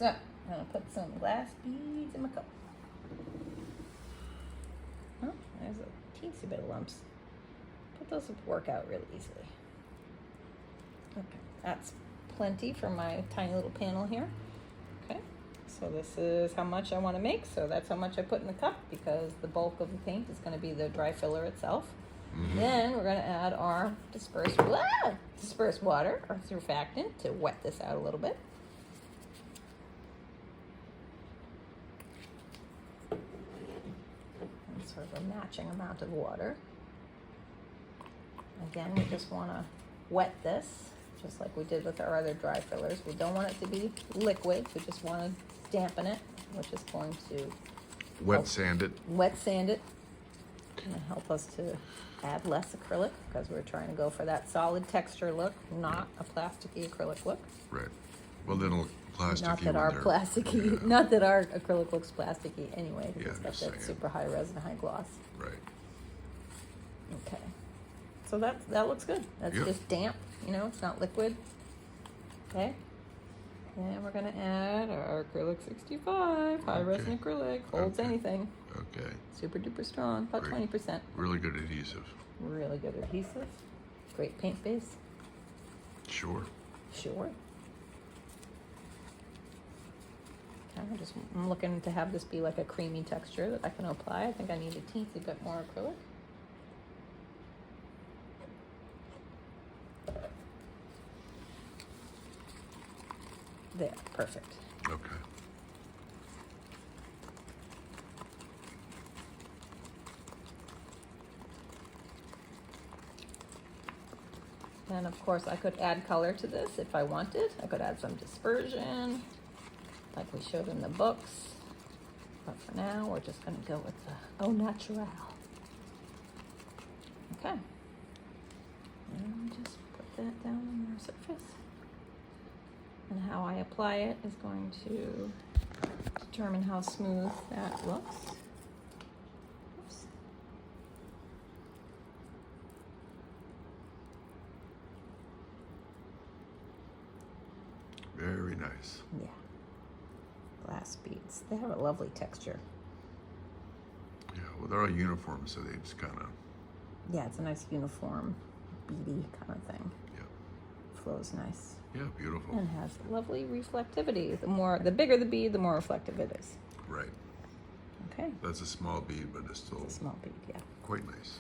So I'm gonna put some glass beads in my cup. Oh, there's a teensy bit of lumps. But those would work out really easily. Okay, that's plenty for my tiny little panel here. Okay, so this is how much I want to make. So that's how much I put in the cup because the bulk of the paint is going to be the dry filler itself. Then we're going to add our dispersed water, or surfactant, to wet this out a little bit. And sort of a matching amount of water. Again, we just want to wet this, just like we did with our other dry fillers. We don't want it to be liquid. We just want to dampen it, which is going to wet sand it. Wet sand it. Going to help us to add less acrylic because we're trying to go for that solid texture look, not a plasticky acrylic look. Right. Well, then it'll plasticky. Not that our plasticky, not that our acrylic looks plasticky anyway, because it's got that super high resin, high gloss. Right. Okay. So that looks good. That's just damp, you know, it's not liquid. Okay. And we're gonna add our acrylic 65, high resin acrylic, holds anything. Okay. Super duper strong, about 20%. Really good adhesive. Really good adhesive. Great paint base. Sure. Sure. Okay, I'm looking to have this be like a creamy texture that I can apply. I think I need a teensy bit more acrylic. There, perfect. Okay. And of course I could add color to this if I wanted. I could add some dispersion, like we showed in the books. But for now, we're just gonna go with the au naturel. Okay. And just put that down on our surface. And how I apply it is going to determine how smooth that looks. Oops. Very nice. Yeah. Glass beads. They have a lovely texture. Yeah, well, they're all uniform, so they just kind of... Yeah, it's a nice uniform, beady kind of thing. Yeah. Flows nice. Yeah, beautiful. And has lovely reflectivity. The bigger the bead, the more reflective it is. Right. Okay. That's a small bead, but it's still It's a small bead, yeah. quite nice.